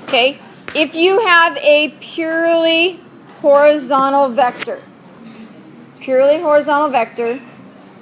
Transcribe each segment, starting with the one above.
Okay, if you have a purely horizontal vector,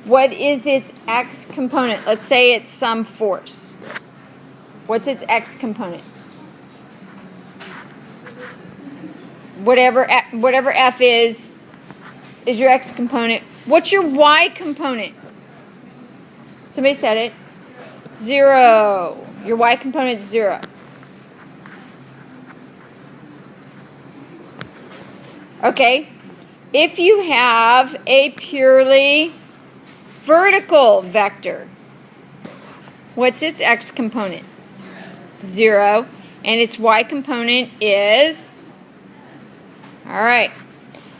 what is its x component? Let's say it's some force. What's its x component? Whatever F is your x component. What's your y component? Somebody said it. 0. Your y component is 0. Okay. If you have a purely vertical vector, what's its x component? 0. And its y component is... All right.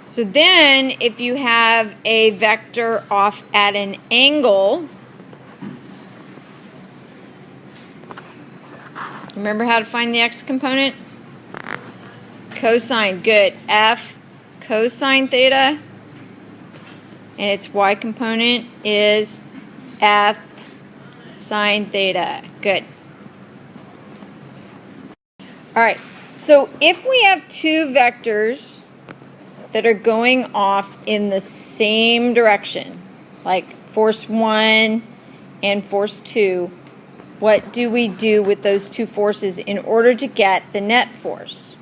So then, if you have a vector off at an angle, remember how to find the x component? Cosine. Good. F cosine theta. And its y component is F sine theta. Good. All right. So if we have two vectors that are going off in the same direction, like force 1 and force 2, what do we do with those two forces in order to get the net force?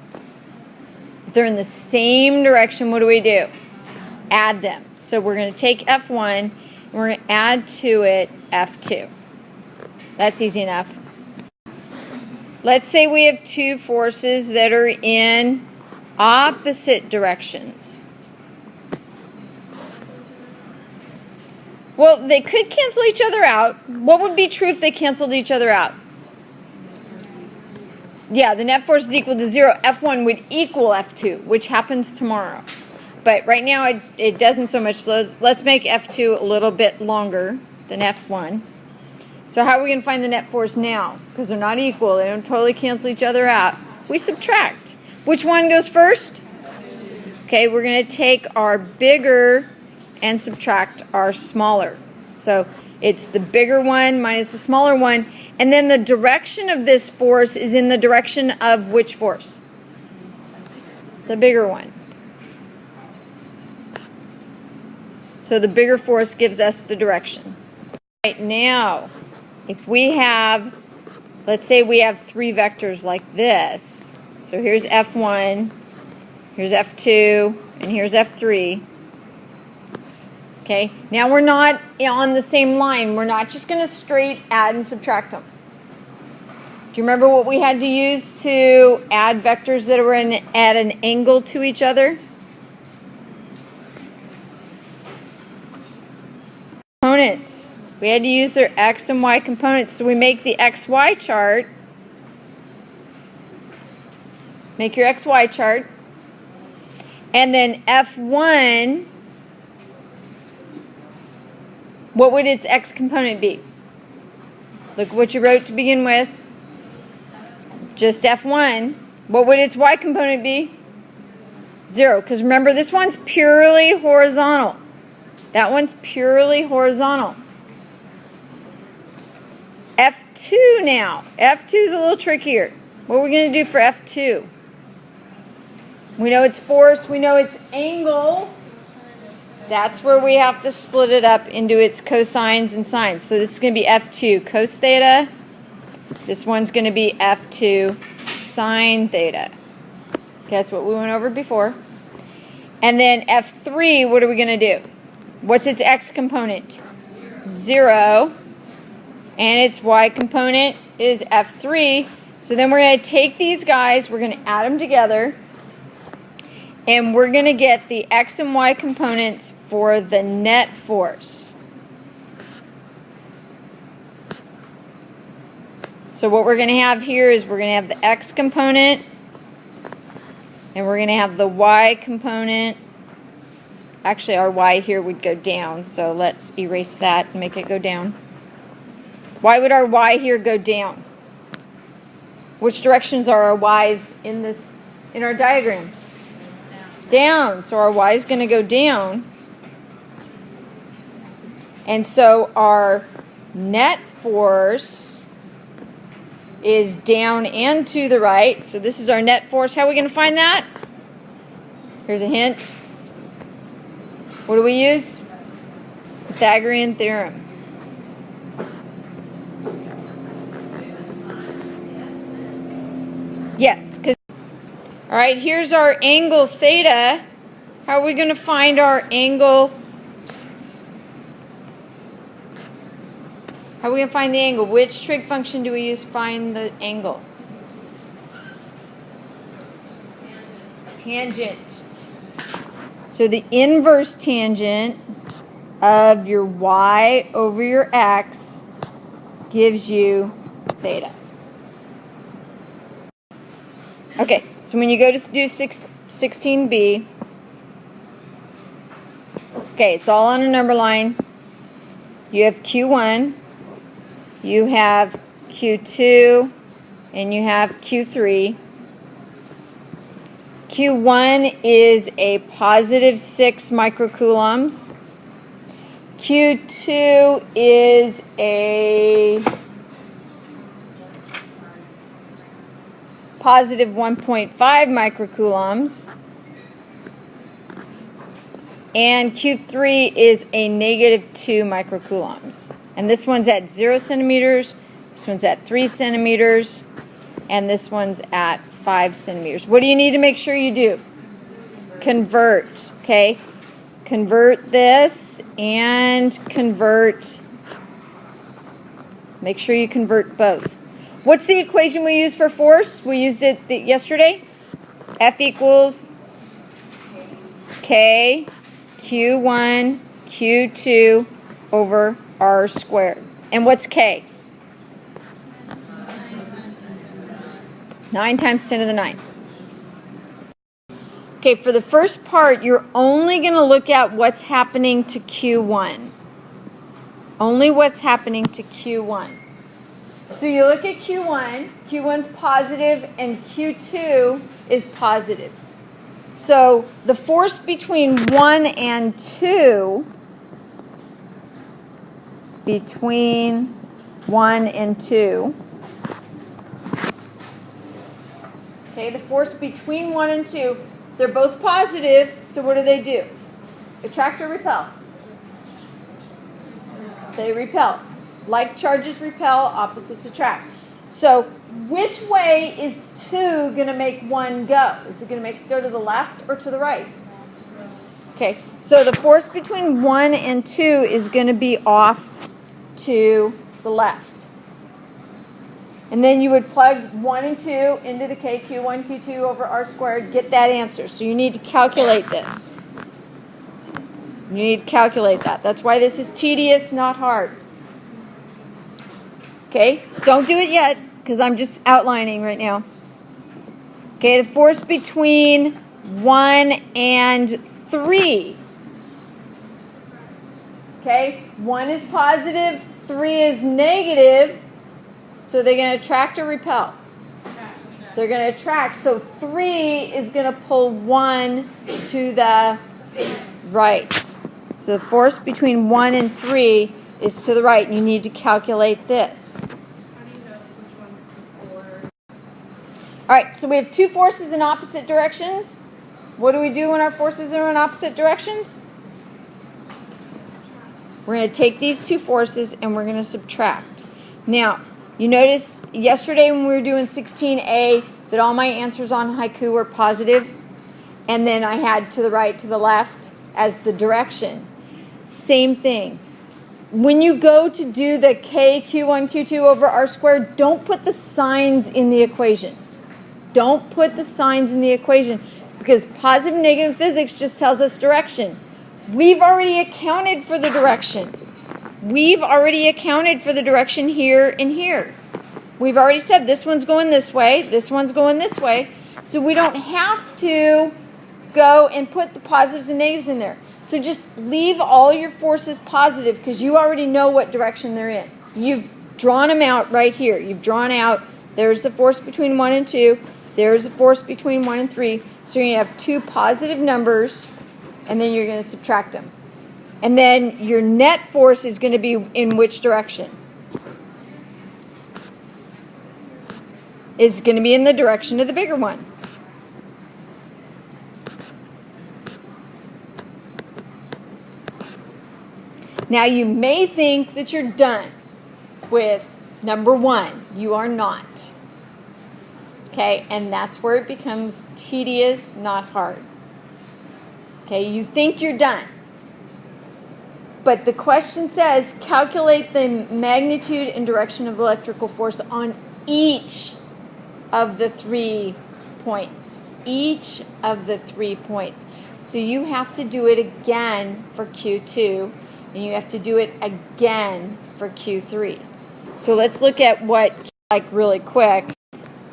If they're in the same direction, what do? Add them. So we're going to take F1 and we're going to add to it F2. That's easy enough. Let's say we have two forces that are in opposite directions. Well, they could cancel each other out. What would be true if they canceled each other out? Yeah, the net force is equal to 0. F1 would equal F2, which happens tomorrow. But right now it doesn't so much. Let's make F2 a little bit longer than F1. So how are we going to find the net force now? Because they're not equal. They don't totally cancel each other out. We subtract. Which one goes first? Okay, we're going to take our bigger and subtract our smaller. So it's the bigger one minus the smaller one. And then the direction of this force is in the direction of which force? The bigger one. So the bigger force gives us the direction. Right now, if we have, let's say we have three vectors like this. So here's F1, here's F2, and here's F3. Okay, now we're not on the same line. We're not just going to straight add and subtract them. Do you remember what we had to use to add vectors that were at an angle to each other? Components. We had to use their x and y components. So we make the xy chart. Make your xy chart. And then F1, what would its x component be? Look what you wrote to begin with. Just F1. What would its y component be? 0. Because remember, this one's purely horizontal. That one's purely horizontal. F2 now. F2 is a little trickier. What are we going to do for F2? We know its force. We know its angle. That's where we have to split it up into its cosines and sines. So this is going to be F2 cos theta. This one's going to be F2 sine theta. Okay, that's what we went over before. And then F3, what are we going to do? What's its x component? 0. And its y component is F3. So then we're going to take these guys, we're going to add them together, and we're going to get the x and y components for the net force. So what we're going to have here is we're going to have the x component, and we're going to have the y component. Actually, our y here would go down, so let's erase that and make it go down. Why would our y here go down? Which directions are our y's in our diagram? Down. So our y is going to go down. And so our net force is down and to the right. So this is our net force. How are we going to find that? Here's a hint. What do we use? Pythagorean theorem. Yes. All right, here's our angle theta. How are we going to find our angle? How are we going to find the angle? Which trig function do we use to find the angle? Tangent. So the inverse tangent of your y over your x gives you theta. Okay, so when you go to do 16b, okay, it's all on a number line. You have Q1, you have Q2, and you have Q3. Q1 is a positive 6 microcoulombs. Q2 is a positive 1.5 microcoulombs. And Q3 is a negative 2 microcoulombs. And this one's at 0 centimeters, this one's at 3 centimeters, and this one's at 5 centimeters. What do you need to make sure you do? Convert, okay? Convert this and convert. Make sure you convert both. What's the equation we use for force? We used it yesterday. F equals K Q1 Q2 over R squared. And what's K? 9 times 10 to the 9. Okay, for the first part, you're only going to look at what's happening to Q1. Only what's happening to Q1. So you look at Q1, Q1's positive, and Q2 is positive. So the force between 1 and 2, okay, the force between 1 and 2, they're both positive, so what do? Attract or repel? They repel. Like charges repel, opposites attract. So which way is 2 going to make 1 go? Is it going to make it go to the left or to the right? Okay, so the force between 1 and 2 is going to be off to the left. And then you would plug 1 and 2 into the K, Q1, Q2 over R squared, get that answer. So you need to calculate this. You need to calculate that. That's why this is tedious, not hard. Okay, don't do it yet, because I'm just outlining right now. Okay, the force between 1 and 3. Okay, 1 is positive, 3 is negative. So they're going to attract or repel? They're going to attract. So 3 is going to pull 1 to the right. So the force between 1 and 3 is to the right. And you need to calculate this. How do you know which one's the All right, so we have two forces in opposite directions. What do we do when our forces are in opposite directions? We're going to take these two forces and we're going to subtract. Now, you noticed yesterday when we were doing 16A that all my answers on haiku were positive, and then I had to the right, to the left as the direction. Same thing. When you go to do the K, Q1, Q2 over R squared, don't put the signs in the equation. Don't put the signs in the equation, because positive and negative physics just tells us direction. We've already accounted for the direction. We've already accounted for the direction here and here. We've already said this one's going this way, this one's going this way, so we don't have to go and put the positives and negatives in there. So just leave all your forces positive, because you already know what direction they're in. You've drawn them out right here. You've drawn out, there's the force between 1 and 2, there's the force between 1 and 3, so you have two positive numbers, and then you're going to subtract them. And then your net force is going to be in which direction? is going to be in the direction of the bigger one. Now you may think that you're done with number 1. You are not. Okay, and that's where it becomes tedious, not hard. Okay, you think you're done. But the question says, calculate the magnitude and direction of electrical force on each of the 3 points. Each of the 3 points. So you have to do it again for Q2, and you have to do it again for Q3. So let's look at what, like, really quick.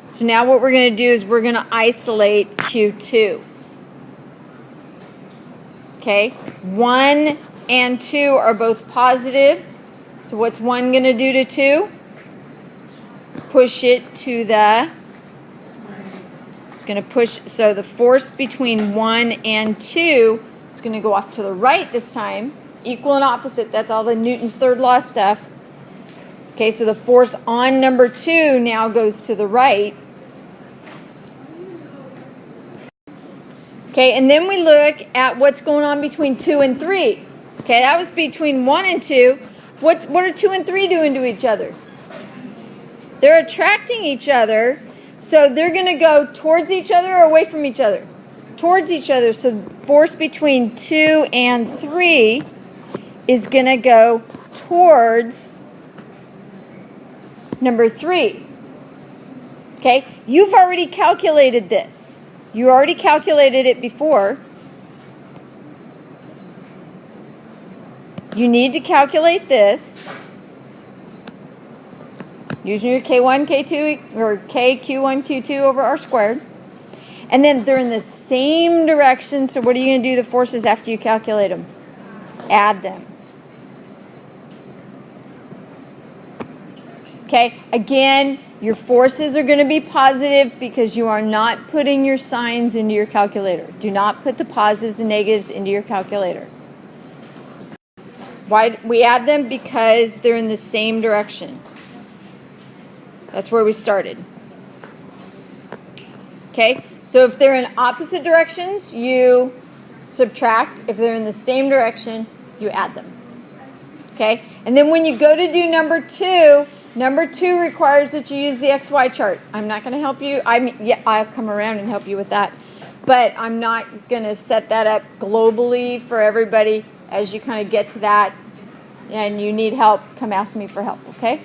So now what we're going to do is we're going to isolate Q2. Okay, 1 and 2 are both positive. So what's 1 going to do to 2? Push it to the, it's going to push, so the force between 1 and 2 is going to go off to the right this time. Equal and opposite, that's all the Newton's third law stuff. Okay, so the force on number 2 now goes to the right. Okay, and then we look at what's going on between 2 and 3. Okay, that was between 1 and 2. What are 2 and 3 doing to each other? They're attracting each other, so they're going to go towards each other or away from each other? Towards each other. So force between 2 and 3 is going to go towards number 3. Okay, you've already calculated this. You already calculated it before. You need to calculate this using your K1, K2, or K, Q1, Q2 over R squared. And then they're in the same direction, so what are you going to do the forces after you calculate them? Add them. Okay, again, your forces are going to be positive because you are not putting your signs into your calculator. Do not put the positives and negatives into your calculator. Why we add them? Because they're in the same direction. That's where we started. Okay, so if they're in opposite directions, you subtract. If they're in the same direction, you add them. Okay, and then when you go to do number 2, number 2 requires that you use the XY chart. I'm not going to help you. I'll come around and help you with that. But I'm not going to set that up globally for everybody. As you kind of get to that and you need help, come ask me for help, okay?